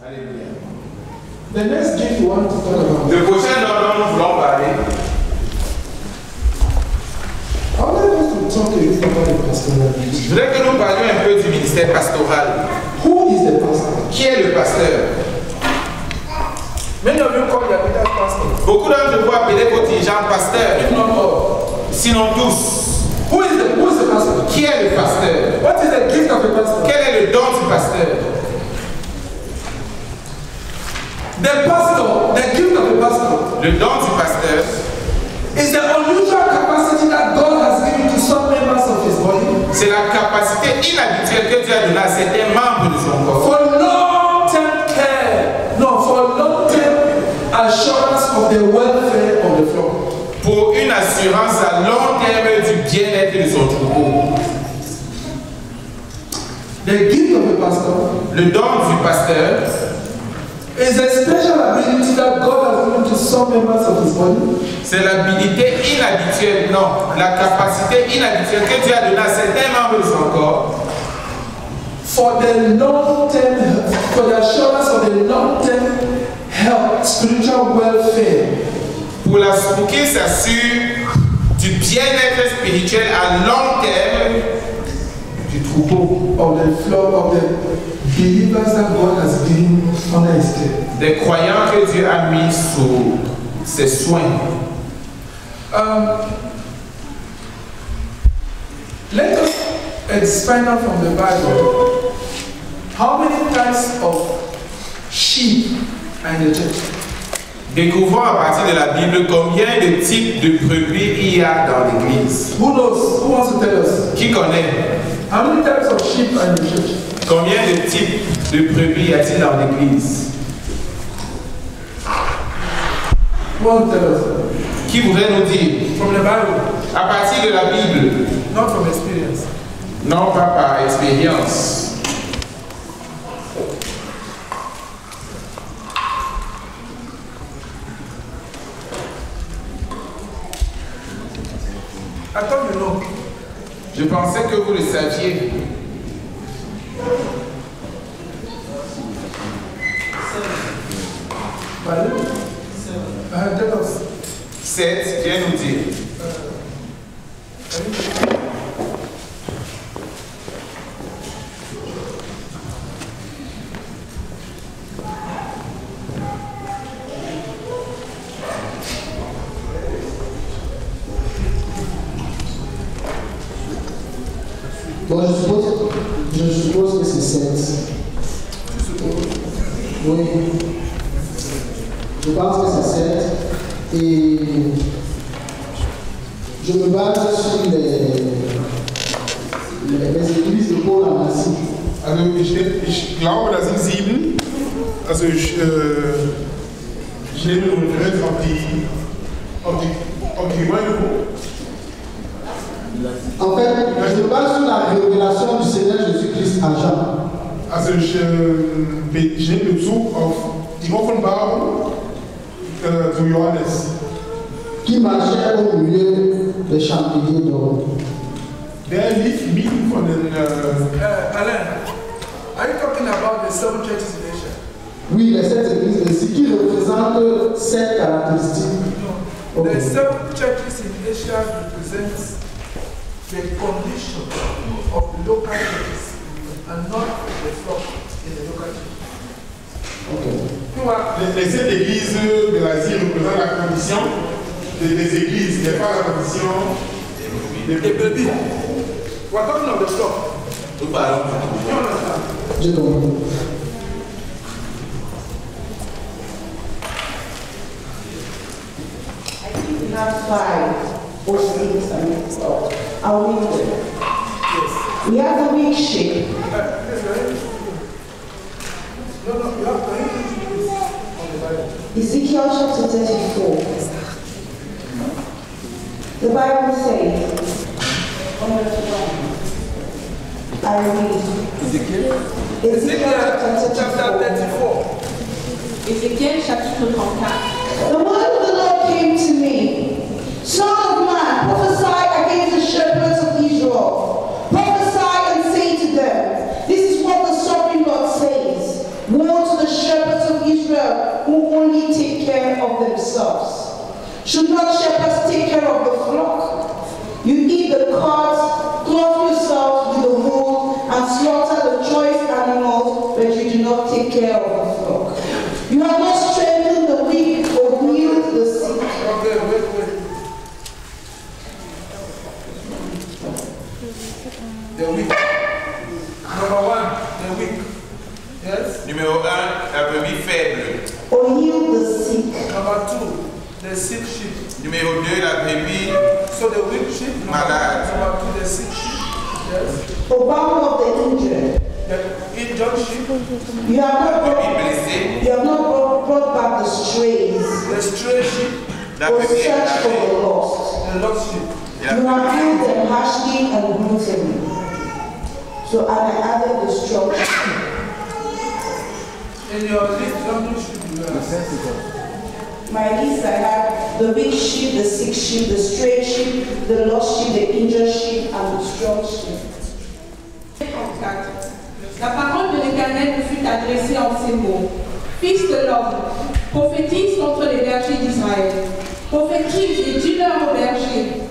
Alléluia. The next gift we want to talk about. Le prochain dont nous voulons parler. I would like us to talk a bit about the pastoral ministry. Je voudrais que nous parlions un peu du ministère pastoral. Who is the pastor? Qui est le pasteur? Many of you call your leaders pastors. Beaucoup d'entre vous appellent vos dirigeants pasteurs. If not all. Sinon tous. Who is the pastor? Qui est le pasteur? What is the gift of a pastor? Quel est le don du pasteur? The pastor, the gift of a pastor, Le don du pasteur is the unusual capacity that God has given to some members of his body c'est la capacité inhabituelle que Dieu a donnée à certains membres de son corps for long-term care, no, for long-term assurance of the welfare of the flock. pour une assurance à long terme du bien-être de son troupeau. The gift of a pastor Le don du pasteur is a special ability that God has given to some members of his body c'est l'habilité inhabituelle, non, la capacité inhabituelle que Dieu a donnée à certains membres de son corps for the long-term, for the assurance of the long-term health, spiritual welfare pour qu'il s'assure du bien-être spirituel à long terme du troupeau of the flock of the believers that God has given under his care. des croyants que Dieu a mis sous ses soins. Let us expand out from the Bible. How many types of sheep are in the church? Découvrons à partir de la Bible combien de types de brebis il y a dans l'église. Who knows? Who wants to tell us? Qui connaît? How many types of sheep are in the church? Combien de types de brebis y a-t-il dans l'église? Who wants to tell us? Qui voudrait nous dire? From the Bible, À partir de la Bible, not from experience. non pas par expérience. I thought you know. Je pensais que vous le saviez. Pardon? Tell us. 7, viens nous dire. Bon, je suppose que c'est 7. Oui. Je pense que c'est 7. Et je me base sur les églises de Paul en Asie. Also ich glaube, das sind 7. Also ich nehme eine Referenz auf die Gemeinde. En fait, je me base sur la révélation du Seigneur Jésus-Christ à Jean. Also ich nehme Bezug auf die Offenbarung zu Johannes. Qui marchait au milieu des champignons d'or. Der lief mitten von den... Alain, are you talking about the 7 churches in Asia? Oui, les 7 églises, et ce qui représente 7 caractéristiques. The Okay. 7 churches in Asia represents the condition of local churches and not the flock in the local church. Okay. Les 7 églises de l'Asie représentent la condition des églises, n'est pas la condition des brebis. We're talking of the flock. Nous parlons. You understand? J'ai compris. I think we have 5 or 6, I'll read them. Yes. We have the weak sheep. No, you have to read this on the Bible. Ezekiel chapter 34. The Bible says, I read. Ezekiel chapter 34. Ezekiel chapitre 34. The word of the Lord came to me. Son of man, prophesy against the shepherds of Israel. Prophesy and say to them, this is what the sovereign Lord says. Woe to the shepherds of themselves. Should not shepherds take care of the flock? You eat the cuds, clothe yourselves with the wool, and slaughter the choice animals, but you do not take care of the flock. You have not strengthened the weak or healed the sick. Okay, wait. The weak. Number one, the weak. Yes? Numéro 1, la brebis faible. Or heal the sick. Number two, the sick sheep. Numéro 2, la brebis So the weak sheep. malade. Number two, the sick sheep. Yes? Or bound of the injured. The injured sheep. You have La not brebis brought, blessée. you have not brought back the strays. The stray sheep. La Or brebis search for égarée. the lost. The lost sheep. Et la You have brebis killed them harshly and brutally. So and I added destruction. In your list, something should be well. My list I have the big sheep, the sick sheep, the stray sheep, the lost sheep, the injured sheep, and the strong sheep. La parole de l'Éternel me fut adressée en ces mots. Fils de l'homme, prophétise contre les bergers d'Israël. Prophétise et dis-leur aux bergers.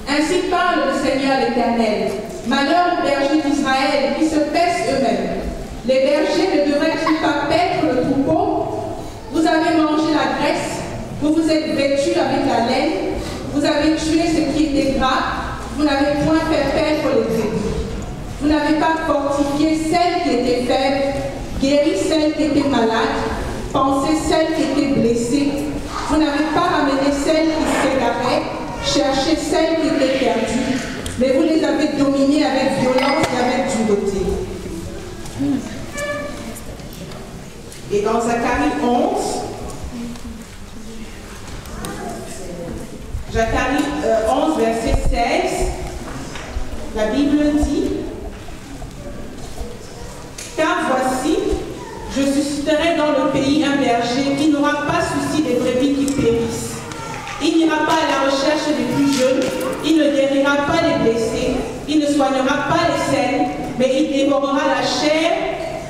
Ainsi parle le Seigneur l'Éternel. Malheur aux bergers d'Israël qui se paissent eux-mêmes. Les bergers ne devraient-ils pas paître le troupeau? Vous avez mangé la graisse, vous vous êtes vêtus avec la laine, vous avez tué ce qui était gras, vous n'avez point fait paître les brebis. Vous n'avez pas fortifié celles qui étaient faibles, guéri celles qui étaient malades, pensé celles qui étaient blessées. Vous n'avez pas ramené celles qui s'égaraient, cherché celles qui étaient perdues, mais vous les avez dominées avec violence et avec dureté. Et dans Zacharie 11, Zacharie 11, verset 16, la Bible dit: car voici, je susciterai dans le pays un berger qui n'aura pas souci des brebis qui périssent. Il n'ira pas à la recherche des plus jeunes, il ne guérira pas les blessés, il ne soignera pas les saines, mais il dévorera la chair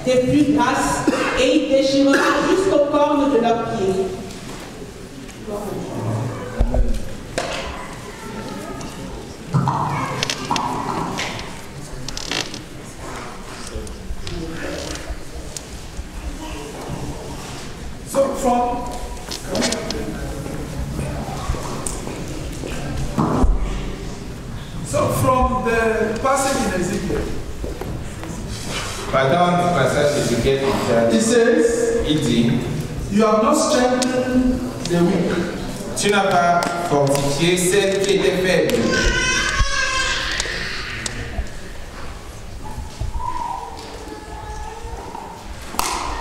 des plus grasses et il déchirera jusqu'aux cornes de leurs pieds. So from the passage in Ezekiel, Partant du passage d'Ézéchiel, it says, il dit: you have not strengthened the weak. tu n'as pas fortifié celles qui étaient faibles.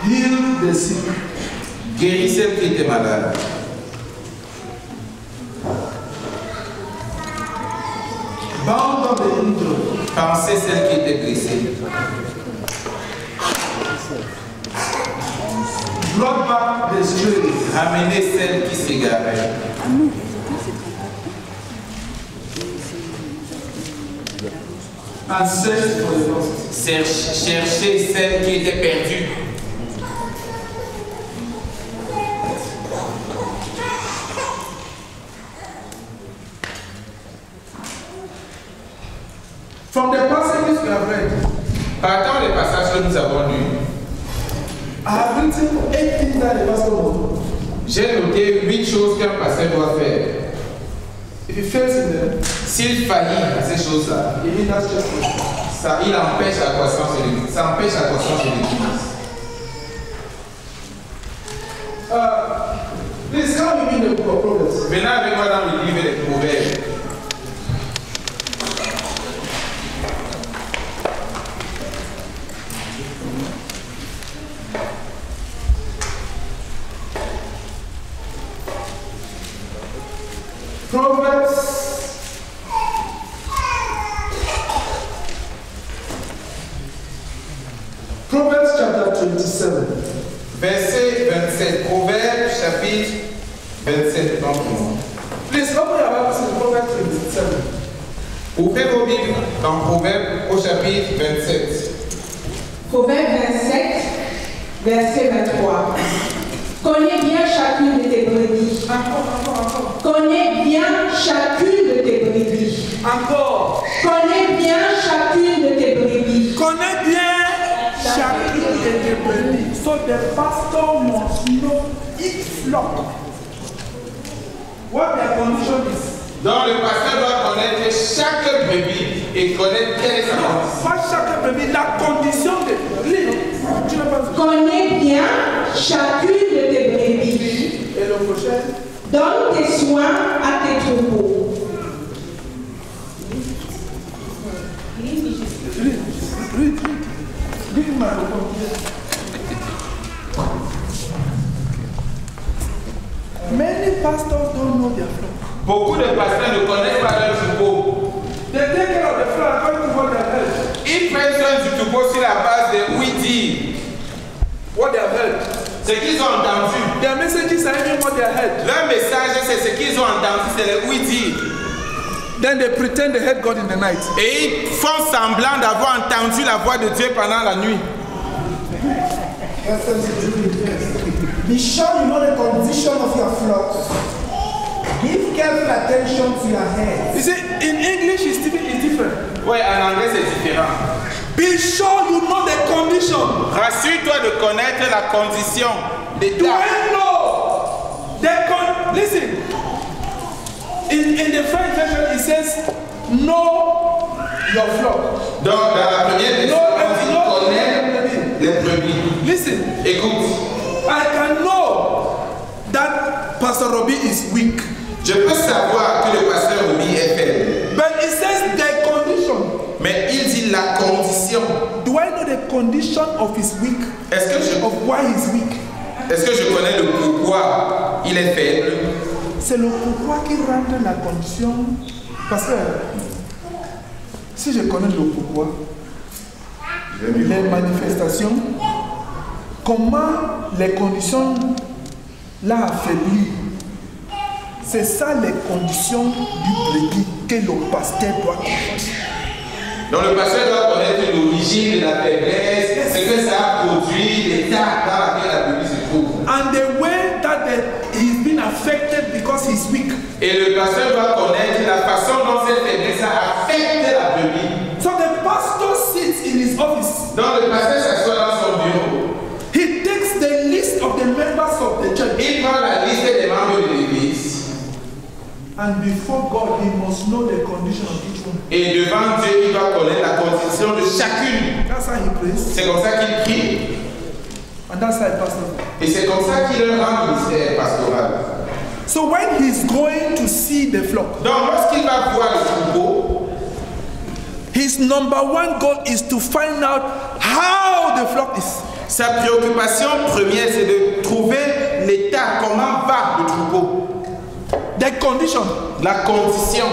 Heal the sick. Guéris celles qui étaient malades. Bound up the injured. Pensez celles qui étaient blessées. Brought back the strays. Ramenez celles qui s'égaraient. And searched for the lost. Cherchez celles qui étaient perdues. From the passages we have read, Partant des passages que nous avons lus, I have written 8 things that the pastor must do. j'ai noté 8 choses qu'un pasteur doit faire. If he fails in them, S'il faillit à ces choses-là, he hinders church growth. il empêche la croissance de l'Église. Ça empêche la croissance de l'Église. Please come with me in the book of Proverbs. Venez avec moi dans le livre des Proverbes. Proverbs chapter 27. Verset 27. Proverbes chapitre 27. Please open your Bibles in Proverbs 27. Ouvrez vos Bibles dans Proverbes au chapitre 27. Proverbe 27, verset 23. Connais bien chacune de tes brebis chacune de tes brebis. Encore. Connais bien chacune de tes brebis. Connais bien chacune de tes brebis. So the pastor must know each flock. What their condition is. Donc le pasteur doit connaître chaque brebis et connaître quelle est sa condition. Pas chaque brebis, la condition de lui. Tu n'as pas vu. Connais bien chacune de tes brebis. Et le prochain. Donne tes soins à tes troupeaux. Many pastors don't know their flock. Beaucoup de pasteurs ne connaissent pas leur troupeau. They take care of the flock according to what they have heard. Ils prennent soin du troupeau sur la base de oui-dire. What they have heard. Ce qu'ils ont entendu. Their messages are even what they have heard. Leur message, c'est ce qu'ils ont entendu, c'est le oui-dire. Then they pretend they heard God in the night. Et ils font semblant d'avoir entendu la voix de Dieu pendant la nuit. Be sure you know the condition of your flock. Give careful attention to your head. You see, in English it's different. Oui, en anglais c'est différent. Be sure you know the condition. Rassure-toi de connaître la condition Do d'état. I know the listen. In the French version it says know your flock. Donc dans la première version, on dit connaître les brebis. Listen. Écoute, I can know that Pastor Robbie is weak. je peux savoir que le pasteur Robbie est faible. But it says the condition. Mais il dit la condition. Do I know the condition of his weak? Of why he's weak? Est-ce que je connais le pourquoi il est faible? C'est le pourquoi qui rend la condition. Parce que si je connais le pourquoi, les manifestations, comment les conditions l'ont affaibli, c'est ça les conditions du brebis que le pasteur doit connaître. Donc le pasteur doit connaître l'origine de la faiblesse, ce que ça a produit, l'état dans lequel la brebis se trouve. And the way that he's been affected because he's weak. Et le pasteur doit connaître la façon dont cette faiblesse a affecté la brebis. So the pastor sits in his office. Donc le pasteur s'assoit dans son bureau. He takes the list of the members of the church. Il prend la liste des membres de l'église. And before God, he must know the condition of each one. Et devant Dieu, il doit connaître la condition de chacune. That's how he prays. C'est comme ça qu'il prie. And that's how he passes. Et c'est comme ça qu'il rend le ministère pastoral. So when he's going to see the flock, Donc lorsqu'il va voir le troupeau, his number one goal is to find out how the flock is. sa préoccupation première, c'est de trouver l'état, comment va le troupeau. The condition. La condition.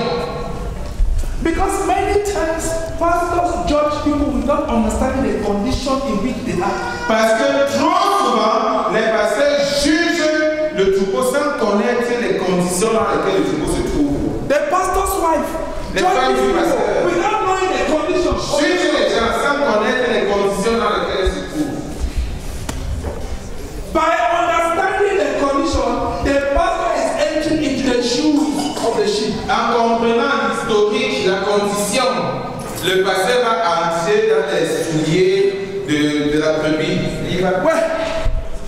Because many times pastors judge people without understanding the condition in which they are. Parce que trop souvent, les pasteurs jugent le troupeau sans connaître les conditions dans lesquelles le troupeau se trouve. The pastor's wife Les judges femmes du people pasteur without knowing the condition. jugent les gens sans connaître les conditions dans lesquelles ils se trouvent. By understanding the condition, the pastor is entering into the shoes of the sheep. En comprenant l'historique, la condition, le pasteur va entrer dans les souliers de la brebis. Il va...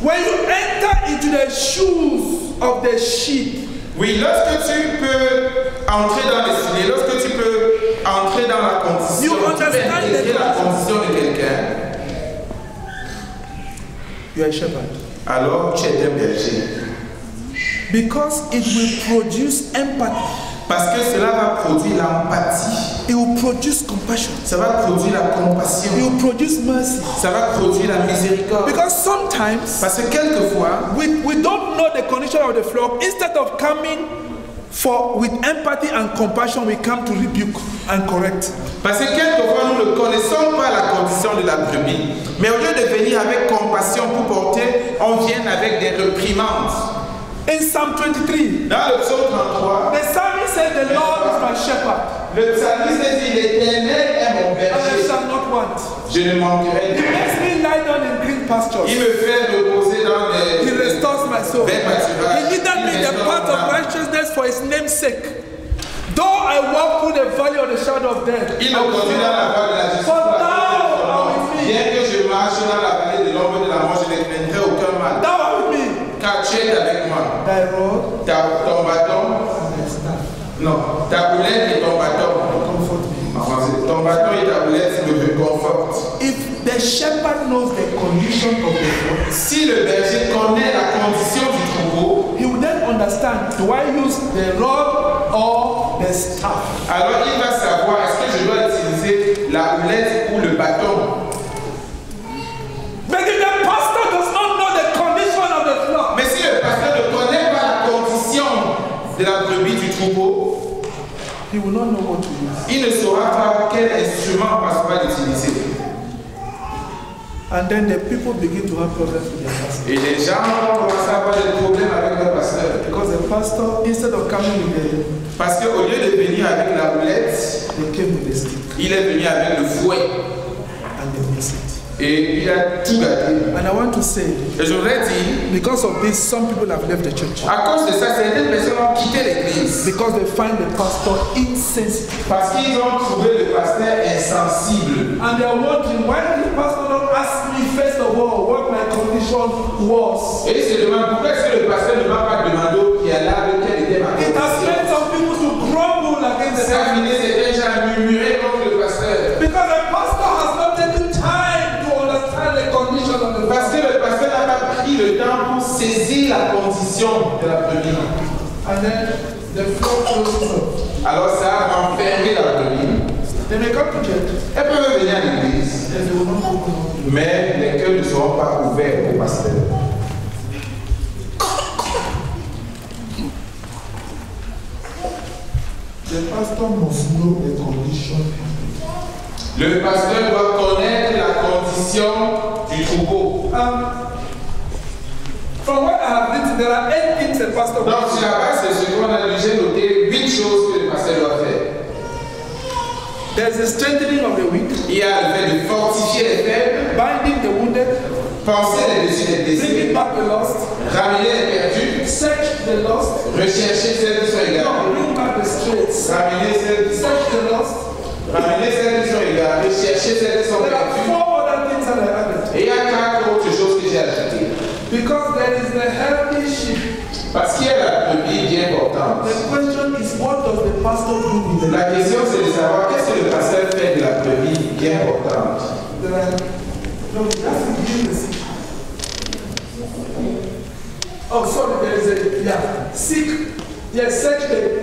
When you enter into the shoes of the sheep, Oui, lorsque tu peux entrer dans les souliers, lorsque tu peux entrer dans la condition, You tu peux understand intégrer the la condition de quelqu'un, you are a shepherd. alors tu es un berger. Because it will produce empathy. Parce que cela va produire l'empathie. It will produce compassion. Ça va produire la compassion. It will produce mercy. Ça va produire la miséricorde. Because sometimes Parce que quelquefois, we don't know the condition of the flock. Instead of coming with empathy and compassion, we come to rebuke and correct. parce que quelquefois nous ne connaissons pas la condition de la brebis. Mais au lieu de venir avec compassion pour porter, on vient avec des reprimandes. In Psalm 23, Dans le psaume 33, the psalmist said, "The Lord is my shepherd, le psalmiste dit, l'Éternel est mon and I berger. shall not want. Je ne manquerai He de rien. makes me lie down in green Il pastures. me fait reposer dans He les... restores my soul. Vers pâturage. He leadeth me in the Il path of restaure ma- righteousness for his name's sake. Though I walk through the valley of the shadow of death, Il me conduit dans la voie de la justice. for thou art with me. Bien que je marche dans la vallée de l'ombre de la mort, je ne craindrai aucun mal. Thou art with me. Car tu es avec moi. Thy rod Ton bâton, and thy staff non, ta boulette et ton bâton. comfort me. En français, ton bâton et ta boulette me réconfortent. If the shepherd knows the condition of the flock, Si le berger connaît la condition du troupeau, he will then understand, do I use the rod or the staff? alors il va savoir est-ce que je dois utiliser la boulette ou le bâton. But if the pastor does not know the condition of the flock, Mais si le pasteur ne connaît pas la condition de la brebis du troupeau, he will not know what to use. il ne saura pas quel instrument va l'utiliser. And then the people begin to have problems with their pastor. Et les gens vont commencer à avoir des problèmes avec leur pasteur. Because the pastor, instead of coming with the, Parce qu'au lieu de venir avec la boulette, they came with the stick il est venu avec le fouet. and they miss it. Et il a tout gâté. And I want to say, Et je voudrais dire, because of this, some people have left the church. à cause de ça, certaines personnes ont quitté l'église. Because they find the pastor insensitive. Parce qu'ils ont trouvé le pasteur insensible. And they are wondering, why did the pastor not ask me first of all what my condition was? Et ils se demandent pourquoi est-ce que le pasteur ne m'a pas demandé au préalable quelle était ma It has condition. led some people to grumble against the Ça a pastor. fini, c'était déjà murmuré contre le pasteur. Because the pastor has not taken time to understand the condition of the Parce que pastor. le pasteur n'a pas pris le temps pour saisir la condition de la brebis. And then the flock closes up. Alors ça a enfermé la brebis. They may come to church, Elles peuvent venir à l'église, and they will not open up. mais les cœurs ne seront pas ouverts au pasteur. The pastor must know the condition. Le pasteur doit connaître la condition du troupeau. From what I have written, there are 8 things a pastor Donc, must sur la base de ce qu'on a lu, j'ai noté 8 choses que le pasteur doit faire. There's the strengthening of the weak, Il y a le fait de fortifier les faibles, binding the wounded, penser les dessus des bringing décès, back the lost, ramener les perdus, search the lost, rechercher celles qui sont égarées, bring back the straits, ramener celles qui sont, search the lost. ramener celles qui sont égarées, rechercher celles qui sont There are perdues. 4 other things that I added. Et il y a 4 autres choses que j'ai ajoutées. Because there is the healthy sheep. Parce qu'il y a la brebis bien portante. The question is, what does the pastor do with the La question c'est de savoir qu'est-ce que le pasteur fait de la brebis bien portante. There are, no, that's the beginning of the seek. Oh, sorry, there is a, yeah, seek. Yes, search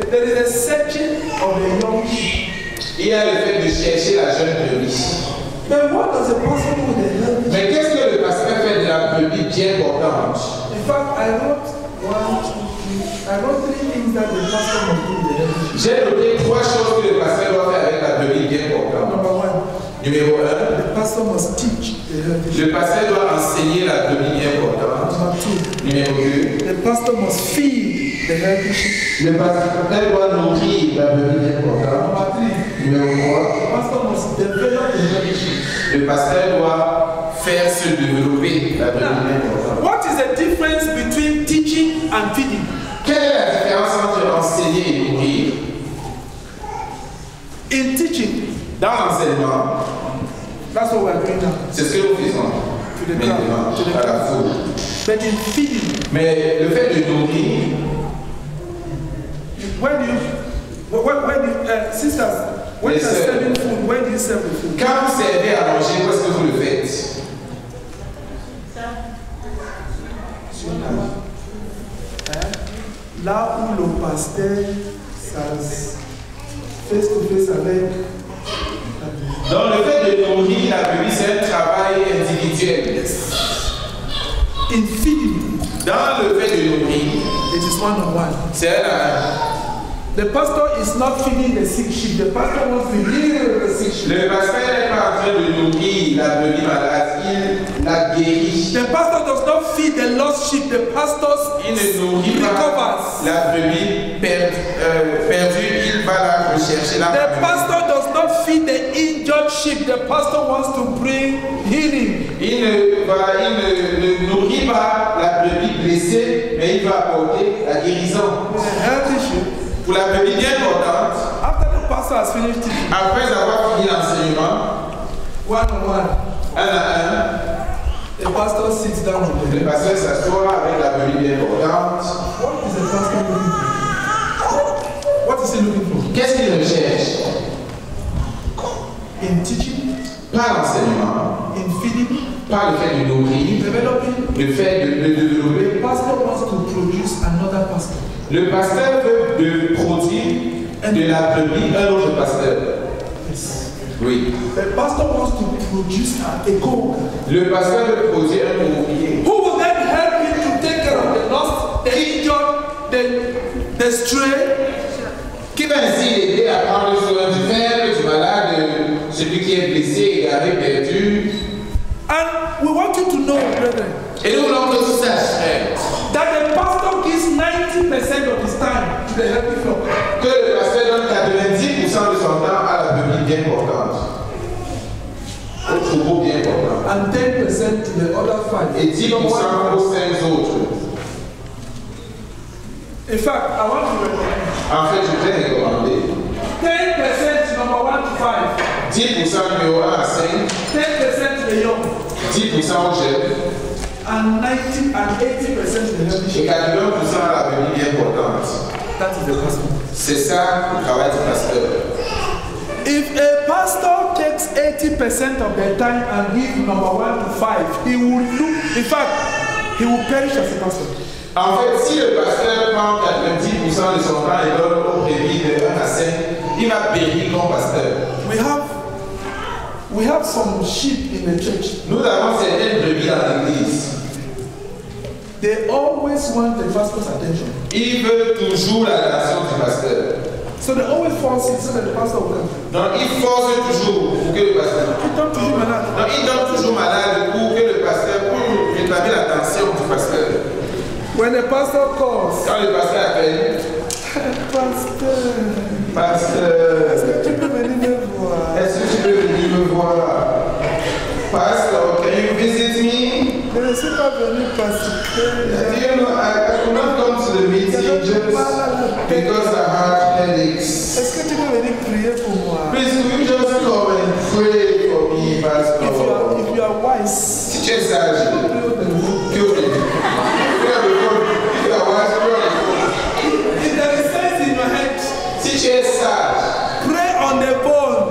there is a searching of the young sheep. Il y a le fait de chercher la jeune brebis. Then what does the pastor do with the healthy sheep? Mais qu'est-ce que le pasteur fait de la brebis bien portante? In fact, I wrote 3 things that the pastor must do with the healthy sheep. J'ai noté 3 choses que le pasteur doit faire avec la brebis bien portante. Number 1, Numéro 1, the pastor must teach the healthy sheep. le pasteur doit enseigner la brebis bien portante. Number 2, Numéro 2, the pastor must feed the healthy sheep. le pasteur doit nourrir la brebis bien portante. Number 3, Numéro 3, the pastor must develop the healthy sheep. le pasteur doit faire se développer la brebis bien portante. What is the difference between teaching and feeding? Quelle est la différence entre enseigner et nourrir? In teaching, Dans l'enseignement, that's what we are doing now. c'est ce que nous faisons To the maintenant crowd, to the à la crowd. foule. But in feeding, Mais le fait de nourrir, sisters, when Yes, you are sir. serving food, where do you serve the food? quand vous servez à manger, où est-ce que vous le faites? Là où le pasteur s'as face to face avec. Donc le fait de nourrir la brebis, c'est un travail individuel. In feeding, Dans le fait de nourrir, it is one-on-one. c'est un... The pastor is not feeding the sick sheep. The pastor wants to heal the sick sheep. Le pasteur n'est pas en train de nourrir la brebis malade, il la guérit. The pastor does not feed the lost sheep. The pastor Il ne nourrit pas recovers. la brebis perdue, il va la rechercher. The pastor does not feed the injured sheep. The pastor wants to bring healing. Il ne nourrit pas la brebis blessée, mais il va apporter la guérison. The healthy sheep Pour la brebis bien portante, after the pastor has finished teaching, après avoir fini l'enseignement, one-on-one, un à un, the pastor sits down with le them. pasteur s'assoit avec la brebis bien portante. What is the pastor looking for? What is he looking for? Qu'est-ce qu'il recherche? In teaching, Pas l'enseignement, in feeding, pas le fait de nourrir, developing. le fait de développer. The pastor wants to produce another pastor. Le pasteur veut de produire de la brebis un autre pasteur. Yes. Oui. The pastor wants to produce a co-worker Le pasteur veut produire un ouvrier who will then help him to take care of the lost, the injured, the stray. qui va ainsi l'aider à prendre soin du faible, du malade, de celui qui est blessé, égaré, perdu. And we want you to know, brethren, Et nous voulons que tu saches, frère, that the pastor gives 90% of his time to the healthy flock. que le pasteur donne 90% de son temps à la brebis bien portante, au troupeau bien portant, And 10% to the other 5. et 10% aux 5 autres. In fact, I want to recommend En fait, je t'ai recommandé 10% number 1 to 5, 10% numéro 1 à 5, 10% to the young, 10% aux jeunes, and 90 and 80% to the healthy et sheep. 81% à la brebis bien portante. That is the pastor. C'est ça le travail du pasteur. If a pastor takes 80% of their time and gives number 1 to 5, he will look, in fact, he will perish as a pastor. En fait, si le pasteur prend 90% de son temps et donne aux brebis de 1 à 5, il va périr comme pasteur. We have some sheep in the church. Nous avons certaines brebis dans l'église. They always want the pastor's attention. Ils veulent toujours l'attention du pasteur. So they always force it so that the pastor will come. Donc, ils forcent toujours pour que le pasteur. Ils tombent toujours malade. Donc, ils tombent toujours malade pour que le pasteur, pour réclamer l'attention du pasteur. When the pastor calls, Quand le pasteur appelle, Pasteur, est-ce pasteur, que tu peux venir me voir? est-ce que tu peux venir me voir? Pastor, can you visit me? Je ne suis pas venu parce que You know, I could not come to the meeting just because I had headaches. est-ce que tu peux venir prier pour moi? Please, could you just come and pray for me, Pastor? If you are wise, Si tu es sage, prie au téléphone. Prie au téléphone. Si tu es wise, prie au téléphone. if there is sense in your head, Si tu es sage, pray on the phone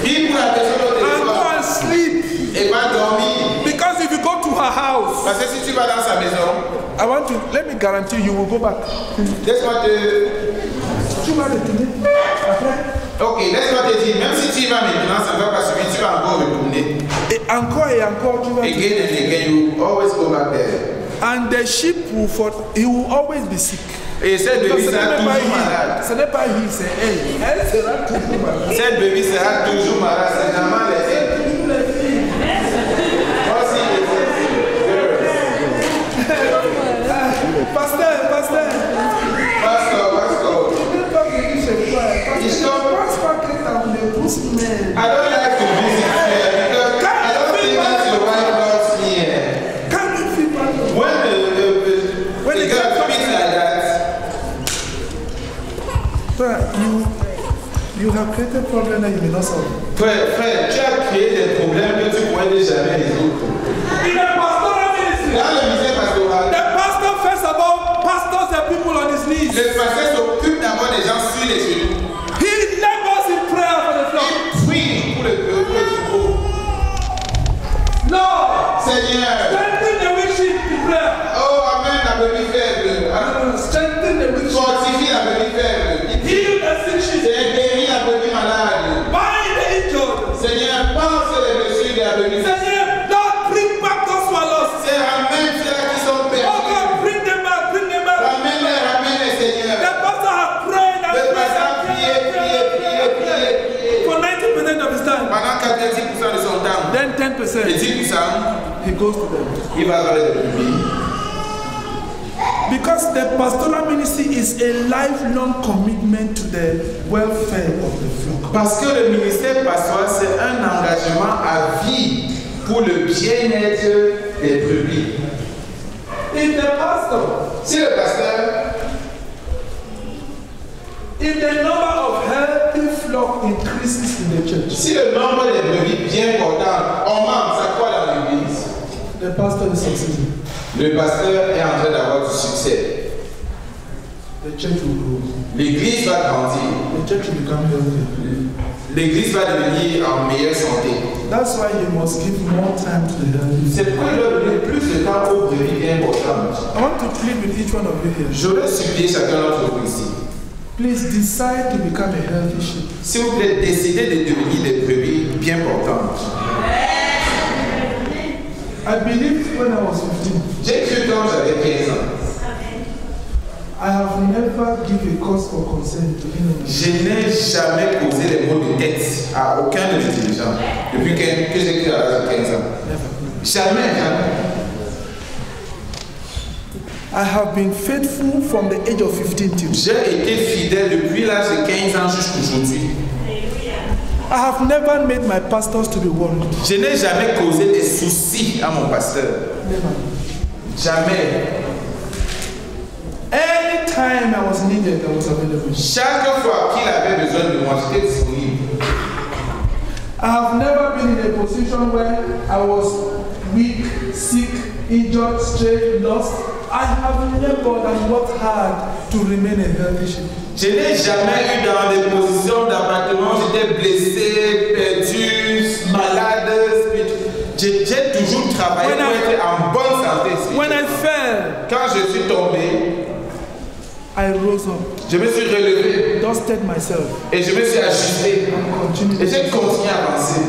prie pour la personne au and go téléphone and sleep. et va dormir. Because if you go to her house, Parce que si tu vas dans sa maison, let me guarantee you will go back. laisse-moi te... Tu vas retourner après. Ok, laisse-moi te dire, même si tu y vas maintenant, ça ne va pas suffire, tu vas encore retourner. Et encore, tu vas. Again and again, you always go back there. And the sheep he will always be sick. Et cette Because brebis sera toujours malade. ce n'est pas lui, c'est elle. Elle sera toujours malade. Cette brebis sera toujours malade, c'est jamais les filles. Voici les Pasteur. Pastor. Je ne peux pas venir chez toi. Parce que Ils je sont- ne pense pas que ça me pousse, mais. I don't like to visit here because I don't think that your wife loves me here. Quand tu fais pas de- When the girl speaks like that, But you have created a problem that you may not solve. frère, tu as créé des problèmes que tu pourrais jamais résoudre. In the pastoral ministry, Dans le ministère pastoral, the pastor first of all pastors the people on his knees. le pasteur s'occupe d'abord des gens sur les genoux. He labors in prayer for the flock. Il prie pour le troupeau. Lord, Seigneur, strengthen the weak sheep in prayer. oh amen, la brebis faible. Strengthen the weak sheep. Fortifie la brebis faible. Heal the sick sheep. Seigneur, guéris la brebis malade. Bind the injured. Seigneur, pense les blessures de la brebis. Seigneur, Lord, bring back those who are lost. Seigneur, ramène ceux-là qui sont Oh perdus. God, bring them back. Ramène-les, Seigneur. The pastor has prayed and Le prayed pasteur and prie, prayed for 90% of his time. Pendant 90% de son temps. Then Et 10%, 10%, he goes to them. il va vers les brebis. Because the pastoral ministry is a lifelong commitment to the welfare of the flock. Parce que le ministère pastoral, c'est un engagement à vie pour le bien-être des brebis. If the pastor, Si le pasteur, if in the church. Si le nombre des brebis bien portantes augmente, ça quoi dans l'église? The pastor is succeeding. Le pasteur est en train d'avoir du succès. The church will grow. L'église va grandir. The church will become healthy. L'église va devenir en meilleure santé. That's why you must give more time to the healthy. C'est pourquoi il doit donner plus de temps aux brebis bien portantes. I want to plead with each one of you here. Je vais supplier chacun d'entre vous ici. Please decide to become a healthy sheep. S'il vous plaît, décidez de devenir des brebis bien portantes. I believed when I was 15. J'ai cru quand j'avais 15 ans. I have never given a cause for concern to anyone. Je n'ai jamais posé les mots de tête à aucun de mes dirigeants depuis que j'ai cru à l'âge de 15 ans. Jamais, jamais. I have been faithful from the age of 15 till. J'ai été fidèle depuis l'âge de 15 ans jusqu'aujourd'hui. I have never made my pastors to be worried. Je n'ai jamais causé des soucis à mon pasteur. Never. Jamais. Anytime I was needed, I was available. Chaque fois qu'il avait besoin de moi, j'étais disponible. I have never been in a position where I was weak, sick, injured, strayed, lost. I have never and worked hard to remain a healthy sheep. Je n'ai jamais eu dans des positions d'appartement, j'étais blessé, perdu, malade. J'ai toujours travaillé pour être en bonne santé. When I fell, quand je suis tombé, I rose up. Je me suis relevé. Dusted myself. Et je me suis ajusté. Et j'ai continué à avancer.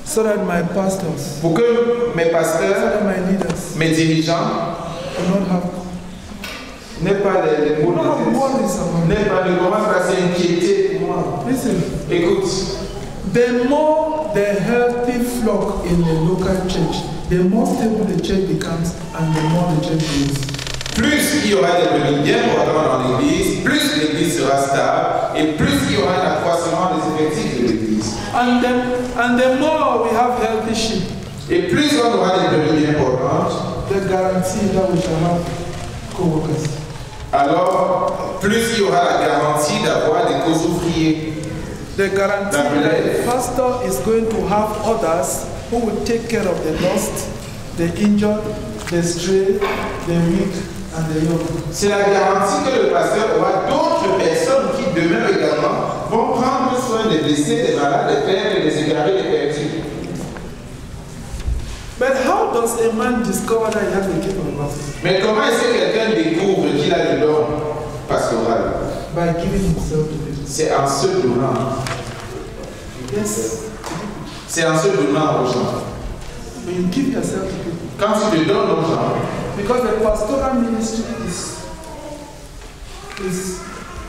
So that my pastors, pour que mes pasteurs, so that my leaders, mes dirigeants, n'aient pas les mots de tête, ne commencent pas à s'inquiéter pour moi. Listen. Écoute. The more the healthy flock in the local church, the more stable the church becomes and the more the church grows. Plus il y aura des brebis bien portants dans l'église, plus l'église sera stable et plus il y aura un accroissement des effectifs de l'église. And the more we have healthy sheep, et plus on aura des brebis bien portantes, the guarantee that we shall have co-workers. Alors, plus il y aura la garantie d'avoir des co-ouvriers. The guarantee that the pastor is going to have others who will take care of the lost, the injured, the stray, the weak, and the young. C'est la garantie que le pasteur aura d'autres personnes qui demain également vont prendre soin des blessés, des malades, des faibles, des égarés, des perdus. But how does a man discover that he has a gift of the pastor? Mais comment est-ce que quelqu'un découvre qu'il a le don pastoral? By giving himself to people. C'est en se donnant. Yes. C'est en se donnant aux gens. When you give yourself to people. Quand tu te donnes aux gens. Because the pastoral ministry is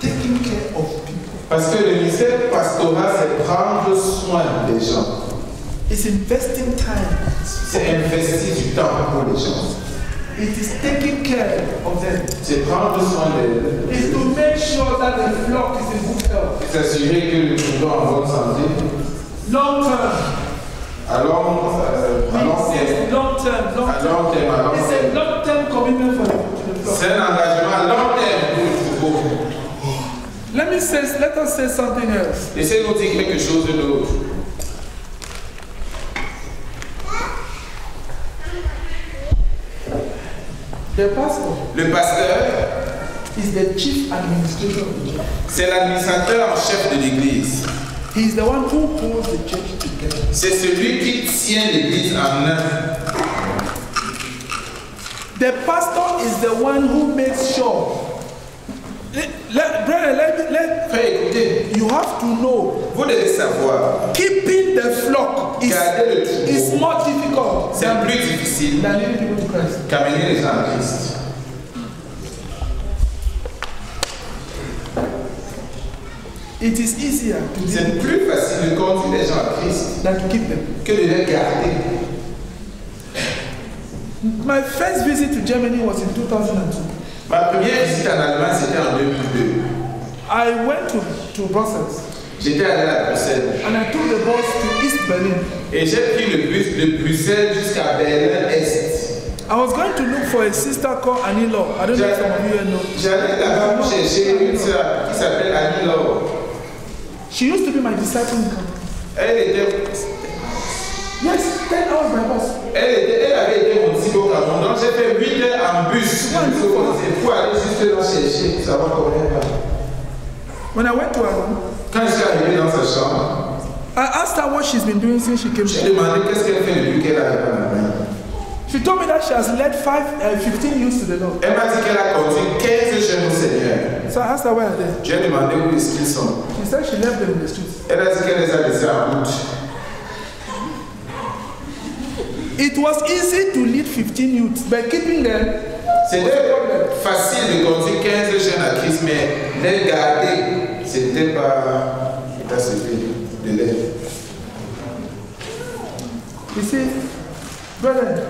taking care of people. Parce que le ministère pastoral, c'est prendre soin des gens. It's investing time. C'est investir du temps pour les gens. It is taking care of them. C'est prendre soin d'eux. It's to make sure that the flock is in good health. C'est s'assurer que le troupeau est en bonne santé. Long term. À long terme. It's a long term commitment for the flock. C'est un engagement à long terme pour le troupeau. Let us say something else. Laissez-nous dire quelque chose d'autre. The pastor. Le pasteur is the chief administrator of the church. C'est l'administrateur en chef de l'église. He is the one who holds the church together. C'est celui qui tient l'église en un. The pastor is the one who makes sure. Frère, écoutez. You have to know. Vous devez savoir. Keeping the flock is more difficult. C'est plus difficile than leading people to Christ. Qu'amener les gens à Christ. It is easier to C'est plus facile de conduire les gens à Christ than to keep them. Que de les garder. My first visit to Germany was in 2002. Ma première visite en Allemagne, c'était en 2002. I went to Brussels. J'étais allé à Bruxelles. And I took the bus to East Berlin. Et j'ai pris le bus de Bruxelles jusqu'à Berlin-Est. I was going to look for a sister called Annie Law. I don't know if some of you know. J'allais là-bas chercher une sœur qui s'appelle Annie Law. She used to be my disciple in Cameroon. Elle était. Yes, 10 hours by bus. Elle avait été mon disciple au Cameroun. Donc j'ai fait 8 heures en bus. Pour aller juste là chercher, pour savoir combien de temps. When I went to her room, quand je suis arrivé dans sa chambre, I asked her what she's been doing since she came. J'ai demandé qu'est-ce qu'elle fait depuis qu'elle arrive à la main. She told me that she has led 15 youths to the Lord. Elle m'a dit qu'elle a conduit 15 jeunes au Seigneur. So I asked her where are they. J'ai demandé où est-ce qu'ils sont. She said she left them in the streets. Elle a dit qu'elle les a laissés en route. It was easy to lead 15 youths, but keeping them. C'était facile de conduire 15 jeunes à Christ, mais les garder, c'était pas de l'aide. You see, brother,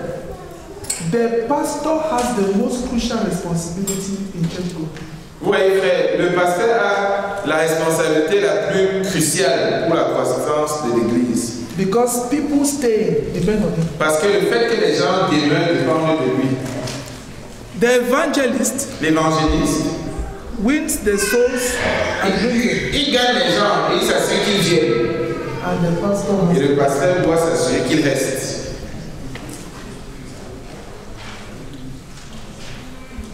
the pastor has the most crucial responsibility in church group. Vous voyez, frère, le pasteur a la responsabilité la plus cruciale pour la croissance de l'église. Because people stay depend on him. Parce que le fait que les gens demeurent dépendent de lui. The evangelist, l'évangéliste, wins the souls and brings them. Il gagne les gens et il s'assure qu'ils viennent. And the pastor et le pasteur doit s'assurer qu'ils restent.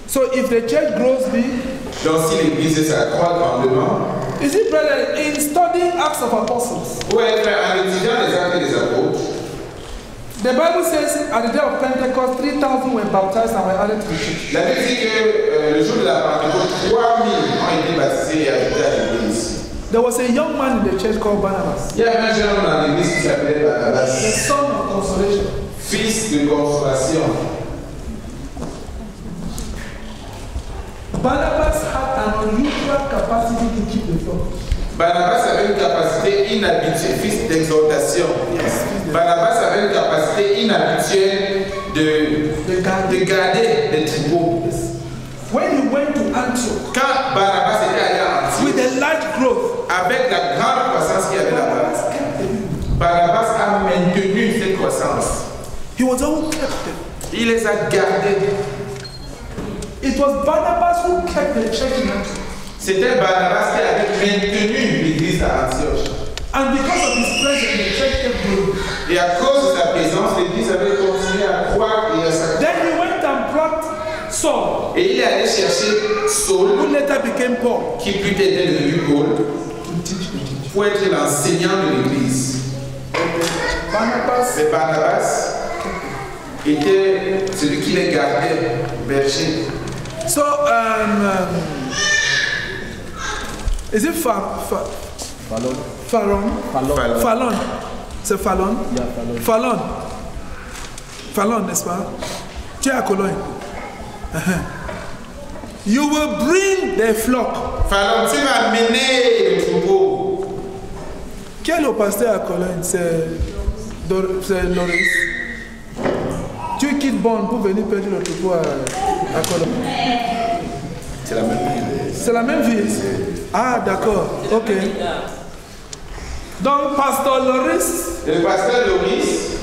So if the church grows big, donc si l'église s'accroît grandement, you see, brother, in studying Acts of Apostles, ouais, en étudiant les actes des apôtres, the Bible says at the day of Pentecost, 3,000 were baptized and were added to the church. La Bible dit que le jour de la Pentecôte, 3,000 ont été baptisés et ajoutés à l'église. There was a young man in the church called Barnabas. Il y avait un jeune homme dans l'église qui s'appelait Barnabas. The son of consolation. Fils de consolation. Barnabas had an unusual capacity to keep the flock. Barnabas avait une capacité inhabituelle, fils d'exhortation. Yes. Barnabas avait une capacité inhabituelle de garder les troupeaux. When he went to Antioch, quand Barnabas était allé à Antioche, with a large growth, avec la grande croissance qu'il y avait là-bas, Barnabas a maintenu cette croissance. He was always kept them. Il les a gardés. It was Barnabas who kept the church in Antioch. C'était Barnabas qui avait maintenu l'église à Antioche. And because of his presence, the church kept growing. Et à cause de sa présence, l'église avait continué à croître et à s'accroître. Then he went and brought Saul. Et il est allé chercher Saul, who later became Paul, qui plus tard était devenu Paul, pour être l'enseignant de l'église. Mais Barnabas était celui qui les gardait, berger. So, is it Fallon? C'est Fallon? Yeah, Fallon. Fallon, n'est-ce pas? Tu es à Cologne. You will bring the flock. Fallon, tu vas mener le troupeau. Qui est le pasteur à Cologne? C'est Loris. Tu quittes Bonn pour venir perdre le troupeau à Cologne. C'est la même ville. C'est la même ville. Ah, d'accord. Ok. Donc, Pasteur Loris. Le pasteur Loris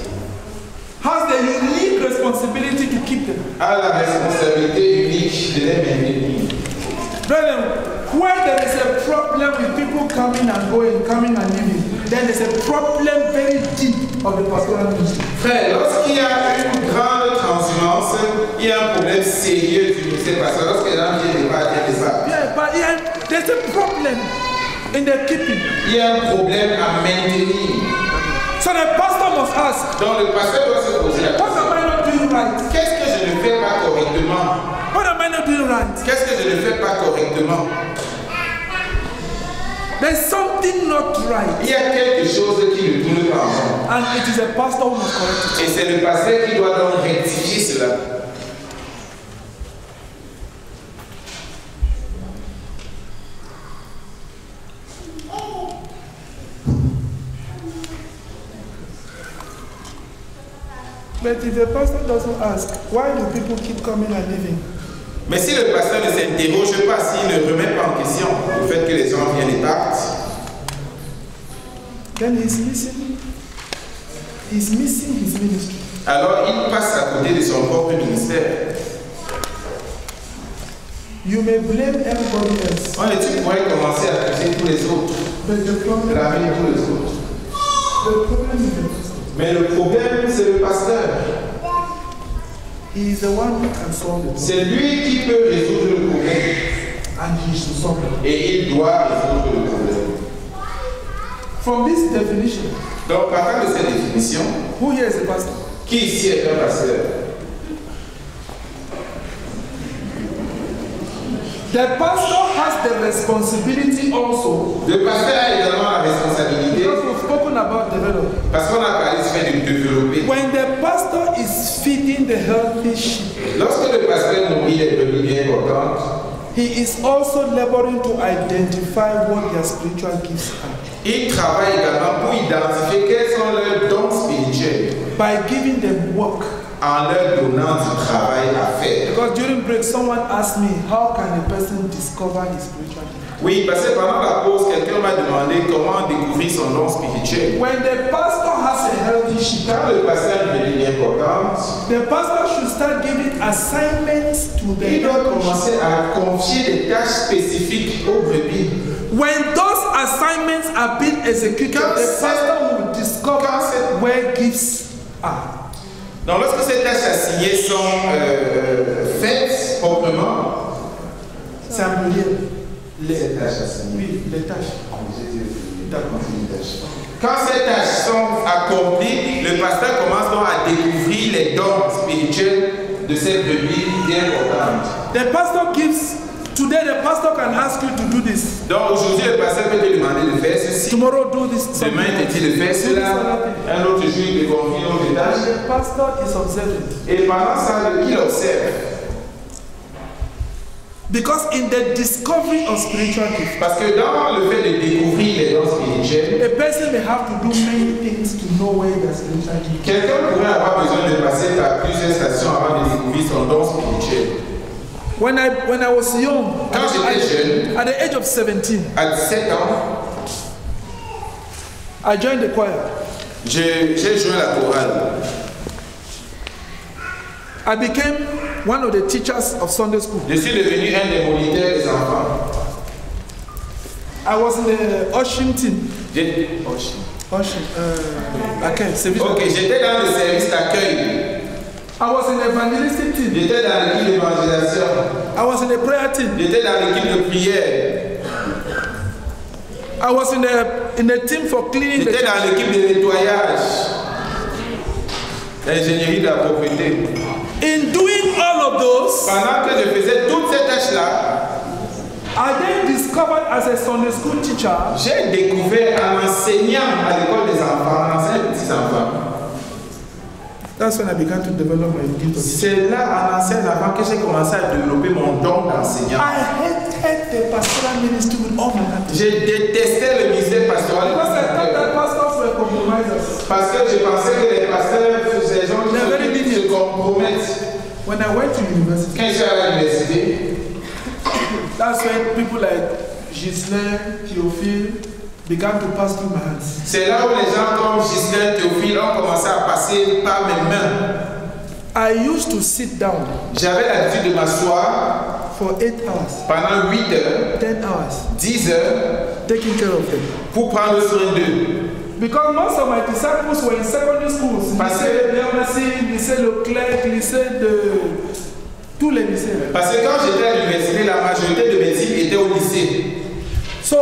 has the unique responsibility to keep them. A la responsabilité unique de les maintenir. Brethren, when there is a problem with people coming and going, coming and leaving, then there's a problem very deep of the pastoral ministry. Frère, lorsqu'il y a une grande transhumance, il y a un problème sérieux du ministère pastoral. Lorsque les gens viennent des pas, Yeah, but there's a problem in the keeping. Il y a un problème à maintenir. So the pastor must ask. Donc le pasteur doit se poser la question. What am I not doing right? Qu'est-ce que je ne fais pas correctement? What am I not doing right? Qu'est-ce que je ne fais pas correctement? There's something not right. Il y a quelque chose qui ne tourne pas en rond. And it is a pastor who must correct it. Et c'est le pasteur qui doit donc rectifier cela. But if the pastor doesn't ask, why do people keep coming and leaving? Mais si le pasteur ne s'interroge pas, s'il ne remet pas en question le fait que les gens viennent et partent, then he's missing his ministry. Alors il passe à côté de son propre ministère. You may blame everybody else. Tu pourrais commencer à accuser tous les autres. But the problem, La vie de tous les autres. the problem is the pastor. Mais le problème, c'est le pasteur. He is the one who can solve it. C'est lui qui peut résoudre le problème. And he should solve it. Et il doit résoudre le problème. From this definition, Donc, partant de cette définition, who here is a pastor? qui ici est un pasteur? The pastor has the responsibility also. Le pasteur a également la responsabilité, Because we've spoken about development. parce qu'on a parlé du fait de développer. When the pastor is feeding the healthy sheep, Lorsque le pasteur nourrit les brebis bien importantes, he is also laboring to identify what their spiritual gifts are. il travaille également pour identifier quels sont leurs dons spirituels By giving them work. en leur donnant du travail à faire. Because during break, someone asked me, how can a person discover his spiritual gift? Oui, parce que pendant la pause, quelqu'un m'a demandé comment découvrir son don spirituel. When the pastor has a healthy sheep, Quand le pasteur devient important, the pastor should start giving assignments to the il doit healthy sheep. commencer à confier des tâches spécifiques aux brebis. When those assignments are being executed, the pastor will discover where gifts are. Donc, lorsque ces tâches assignées sont faites proprement, C'est un pluriel. les tâches assignées. Oui, les tâches. D'accord. Quand ces tâches sont accomplies, le pasteur commence donc à découvrir les dons spirituels de cette brebis bien importante. The pastor gives. Today the pastor can ask you to do this. Donc aujourd'hui, le pasteur peut te demander de faire ceci. Tomorrow do this. Demain, il te dit de faire cela. Un autre jour, il te confie d'autres tâches. The pastor is observing. Et pendant ça, il observe. Because in the discovery of spiritual gifts, Parce que dans le fait de découvrir les dons spirituels, a person may have to do many things to know where the spiritual gift is. quelqu'un pourrait avoir besoin de passer par plusieurs stations avant de découvrir son don spirituel. When I was young, Quand j'étais jeune, at the age of 17, à 17 ans, I joined the choir. j'ai joint la chorale. I became one of the teachers of Sunday school. Je suis devenu un des moniteurs des enfants. I was in the ushering team. J'ai- Okay, service. Ok, j'étais dans le service d'accueil. I was in the evangelistic team. J'étais dans l'équipe d'évangélisation. I was in the prayer team. J'étais dans l'équipe de prière. I was in the team for cleaning the J'étais church. dans l'équipe de nettoyage. L'ingénierie de la propriété. In doing all of those, Pendant que je faisais toutes ces tâches-là, I then discovered as a Sunday school teacher j'ai découvert en enseignant à l'école des enfants, en enseignant les petits enfants. that's when I began to develop my gift of teaching. C'est là, en enseignant les enfants, que j'ai commencé à développer mon don d'enseignant. I hated the pastoral ministry with all my heart. J'ai détesté le ministère pastoral. Because I thought that pastors were compromisers. Parce que je pensais que les pasteurs, ces gens qui se compromettent. When I went to university, Quand je suis à l'université, that's when people like Ghislain, Théophile began to pass through my hands. c'est là où les gens comme Ghislain, Théophile ont commencé à passer par mes mains. I used to sit down J'avais l'habitude de m'asseoir for 8 hours, pendant 8 heures, 10 hours, 10 heures, taking care of them. pour prendre soin d'eux. Because most of my disciples were in secondary schools. Parce Lycée de Bernacy, lycée Leclerc, lycée de... tous les lycées. Parce que quand j'étais à l'université, la majorité de mes types étaient au lycée. So,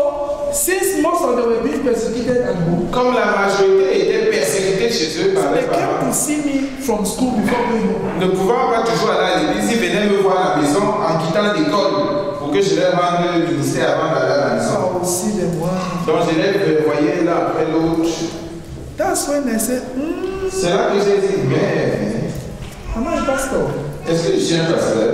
since most of them were being persecuted at home, Comme la majorité était persécutée chez eux par they les came parents, to see me from school before going home. ne pouvant pas toujours aller à l'église, ils venaient me voir à la maison en quittant l'école pour que je leur rende le ministère avant d'aller à la So maison. I would see them one. Donc je les voyais l'un après l'autre. That's when I said, C'est là que j'ai dit, mais am I a pastor? est-ce que je suis un pasteur?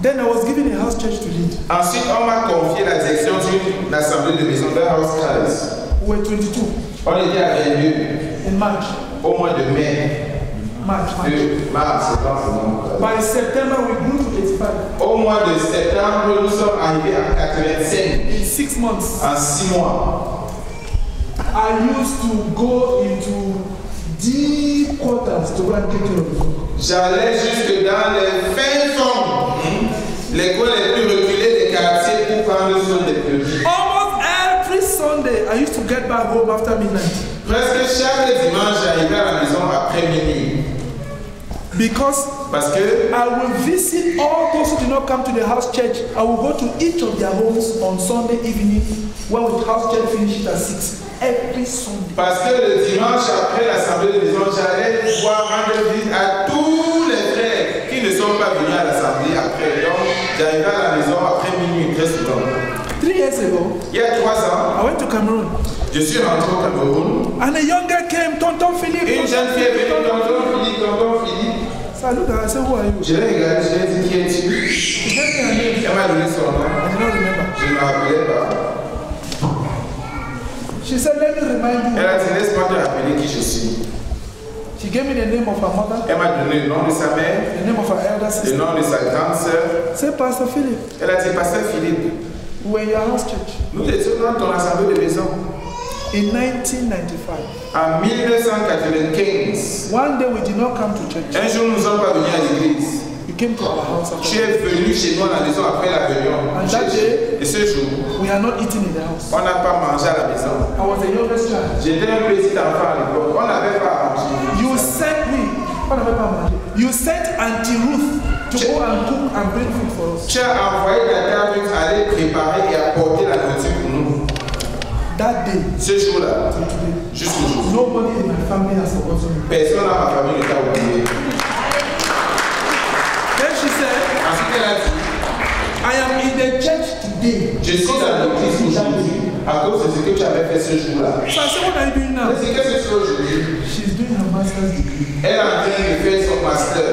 Then I was given a house church to lead. Ensuite, on m'a confié la direction d'une assemblée de maison de House Christ. We were 22 On était à 22 in March. au mois de mai. March. De mars, c'est pas vraiment. By September, we grew to 85. Au mois de septembre, nous sommes arrivés à 85 In 6 months, en 6 mois. I used to go into deep quarters to go and take care of the flock. J'allais jusque dans les fins back home after midnight. Presque chaque dimanche, j'arrivais à la maison après minuit. Parce que I will visit all those who did not come to the house church. I will go to each of their homes on Sunday evening when the house church finishes at 6 every Sunday. Parce que le dimanche après l'assemblée de maison, j'allais pouvoir rendre visite à tous les frères qui ne sont pas venus à l'assemblée après. Donc, j'arrivais à la maison après minuit très souvent. 3 years ago, il y a 3 ans, I went to Cameroon. Je suis rentré au Cameroun. And a young girl came, Tonton Philippe. Une jeune fille est venue, Tonton Philippe. So I looked at her and said, who are you? Je l'ai regardé, je lui ai dit, qui es-tu? Elle m'a donné son nom. I did not remember. Je ne me rappelais pas. She said, let me remind you. Elle a dit, laisse-moi te rappeler qui je suis. She gave me the name of her mother. Elle m'a donné le nom de sa mère. The name of her elder sister. Le nom de sa grande sœur. C'est Pastor Philippe. Elle a dit, Pasteur Philippe. We were in your house church. Nous étions dans ton assemblée de maison. In 1995. En 1995. One day we did not come to church. Un jour, nous ne sommes pas venus à l'église. You came to our house. Tu es venu chez nous à la maison après la réunion. And that day, et ce jour, we are not eating in the house. On n'a pas mangé à la maison. I was the youngest child. J'étais un petit enfant à l'époque. On n'avait pas mangé. You sent me. On n'avait pas mangé. You sent Auntie Ruth to go and cook and bring food for us. Tu as envoyé ta tante Ruth aller préparer et apporter la nourriture pour nous. That day, ce jour-là, jusqu'au jour, nobody in my family has forgotten me. Personne dans ma famille ne t'a oublié. Then she said, ensuite elle a dit, I am in the church today. Je suis dans l'église aujourd'hui à cause de ce que tu avais fait ce jour-là. So I said, what are you doing now? Qu'est-ce que tu fais aujourd'hui? She's doing her master's degree. Elle est en train de faire son master.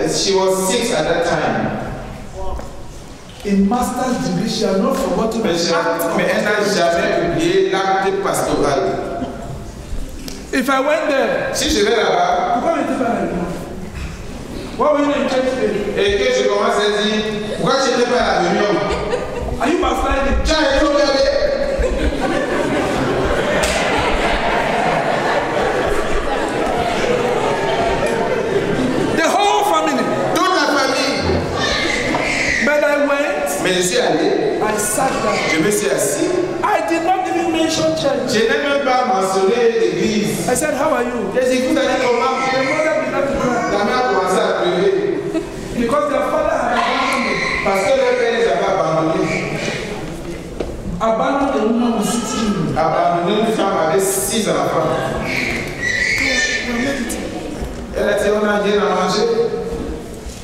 She was 6 at that time. In master's degree, she has not forgotten. Mais elle n'a jamais oublié l'acte pastoral. If I went there, si je vais là-bas, pourquoi n'était pas là? What were you in church today? Et que je commence à dire, pourquoi tu n'étais pas à la réunion? Are you backsliding? Tu as été au bébé. The whole family. Toute la famille. But I went. Mais je suis allé. I sat down. Je me suis assis. I did not even mention church. Je n'ai même pas mentionné l'église. I said, how are you? J'ai dit, vous allez comment? The mother began to cry. La mère a commencé à pleurer. Because their father had abandoned me. Parce que leur père les avait abandonnés. Abandoned a woman with 6 children. Abandonné une femme avec 6 enfants. Elle a dit, on a rien à manger.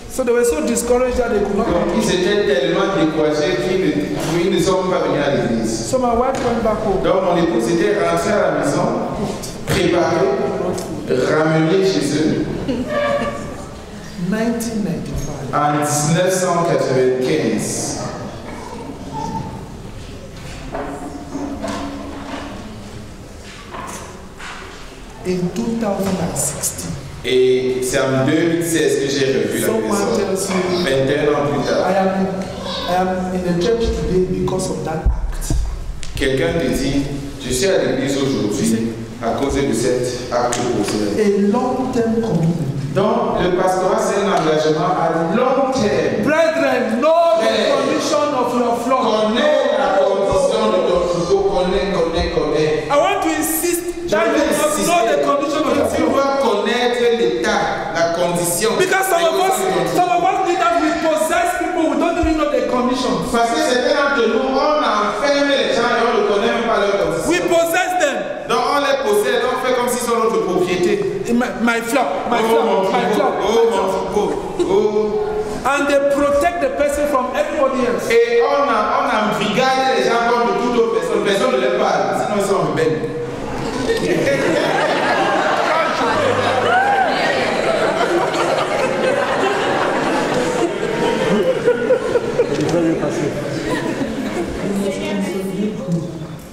So they were so discouraged that they could not. Donc ils étaient tellement découragés qu'ils ne sont pas venus à l'église. So my wife went back home. Donc mon épouse était rentrée à la maison, préparée, ramenée chez eux. 1995. En 1995. In 2016. Et c'est en 2016 que j'ai revu la maison. 21 ans plus tard. I am in the church today because of that act. Quelqu'un te dit, je suis à l'église aujourd'hui à cause de cet acte posé. A long-term commitment. Donc le pastorat c'est un engagement à long terme. Brethren, know the condition of your flock. Connais la condition de ton troupeau, connais. I want to insist that you must know the condition of your Tu flock. dois connaître l'état, la condition. Because some of us need that we possess people who don't even know the conditions. Parce que certains d'entre nous, on enferme les gens et on ne connaît même pas leurs conditions. We possess them. Donc on les possède, on fait comme s'ils sont notre propriété. My flock, my troupeau. And they protect the person from everybody else. Et on embrigade les gens comme de toute autre personne. Personne ne les parle, sinon ils sont rebelles.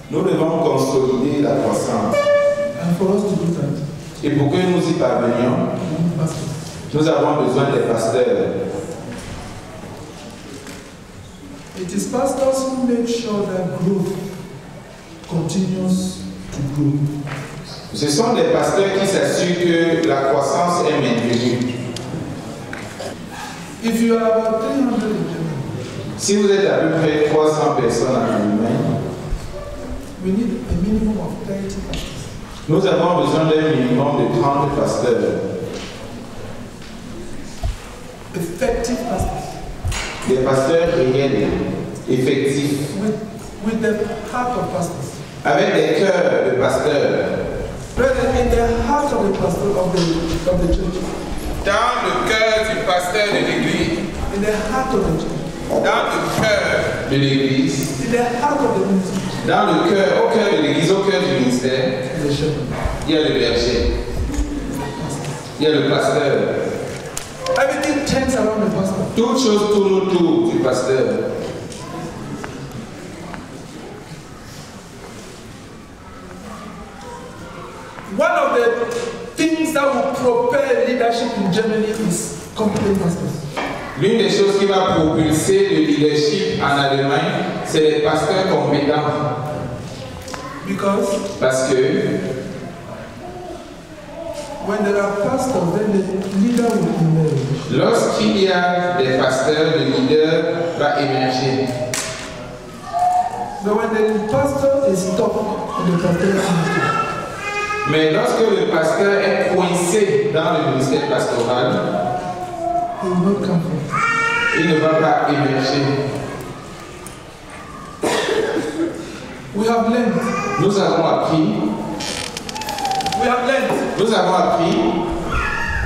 Nous devons consolider la croissance. And for us to do that, et pour que nous y parvenions, nous avons besoin des pasteurs. It is pastors who make sure that growth continues to grow. Ce sont des pasteurs qui s'assurent que la croissance est maintenue. If you are about 300 si vous êtes à peu près 300 personnes en humain, We need a minimum of 30 pastors. Nous avons besoin d'un minimum de 30 pasteurs. Effective pastors. Des pasteurs réels, effectifs. With the heart of pastors. Avec des cœurs de pasteurs. Brethren, in the heart of the pastor of the church. Dans le cœur du pasteur de l'église. In the heart of the church. Dans le cœur de l'église. In the heart of the ministry. Dans le cœur, au cœur de l'église, au cœur du ministère, il y a le berger. Il y a le pasteur. Everything turns around the pastor. Toute chose tourne autour du pasteur. One of the things that will propel leadership in Germany is competent pastors. L'une des choses qui va propulser le leadership en Allemagne, c'est les pasteurs compétents. Parce que when there are pastors, then the leader will emerge. Lorsqu'il y a des pasteurs, le leader va émerger. But when the pastor is stuck in the pastoral, mais lorsque le pasteur est coincé dans le ministère pastoral, il ne va pas émerger. We have learned. Nous avons appris. We have learned. Nous avons appris.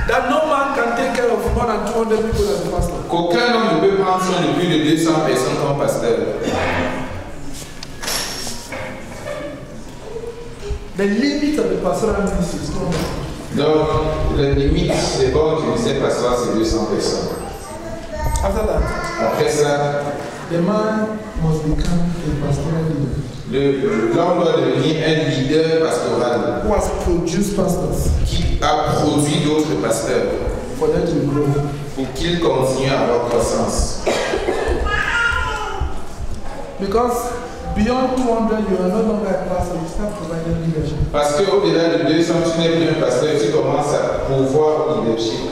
That no man can take care of more than 200 people as a pastor. Qu'aucun homme ne peut prendre soin de plus de 200 personnes comme pasteur. The limit of the pastoral ministry is 200. Donc, la limite des bons du ministère pastoral, c'est 200 personnes. After that, après ça, the man must become a pastoral leader. L'homme doit devenir un leader pastoral. Who has produced pastors. Qui a produit d'autres pasteurs. For them to grow. Pour qu'ils continuent à leur croissance. Because beyond 200, you are no longer a pastor, you start providing leadership. Parce qu'au-delà de 200, tu n'es plus un pasteur, tu commences à pouvoir au leadership.